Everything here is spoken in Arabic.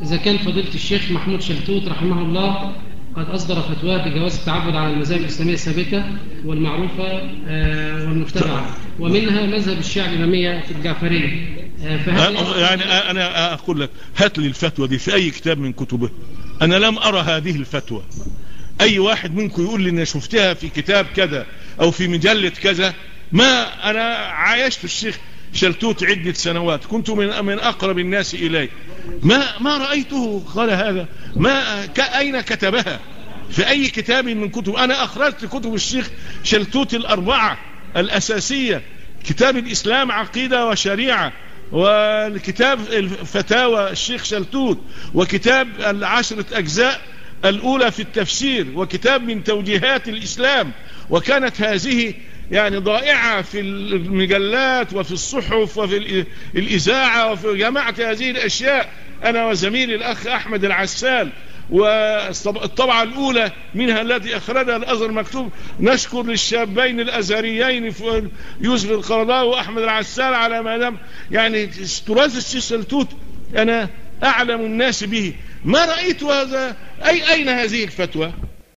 إذا كان فضيلة الشيخ محمود شلتوت رحمه الله قد أصدر فتوى بجواز التعبد على المذاهب الإسلامية الثابتة والمعروفة والمتبعة، ومنها مذهب الشيعة الإمامية في الجعفرية، يعني أنا أقول لك هات لي الفتوى دي في أي كتاب من كتبه. أنا لم أرى هذه الفتوى. أي واحد منكم يقول لي أن شفتها في كتاب كذا أو في مجلة كذا. ما أنا عايشت الشيخ شلتوت عدة سنوات، كنت من أقرب الناس إليه، ما رأيته قال هذا. أين كتبها؟ في أي كتاب من كتب؟ أنا أخرجت كتب الشيخ شلتوت الأربعة الأساسية: كتاب الإسلام عقيدة وشريعة، والكتاب الفتاوى الشيخ شلتوت، وكتاب 10 أجزاء الأولى في التفسير، وكتاب من توجيهات الإسلام. وكانت هذه يعني ضائعة في المجلات وفي الصحف وفي الإذاعة وفي جماعة هذه الأشياء، أنا وزميلي الأخ أحمد العسال. والطبعة الأولى منها التي أخرجها الأزهر مكتوب. نشكر للشابين الأزهريين يوسف القرضاوي وأحمد العسال على ما دام يعني تراث الشيخ شلتوت أنا أعلم الناس به. ما رأيت هذا. أين هذه الفتوى؟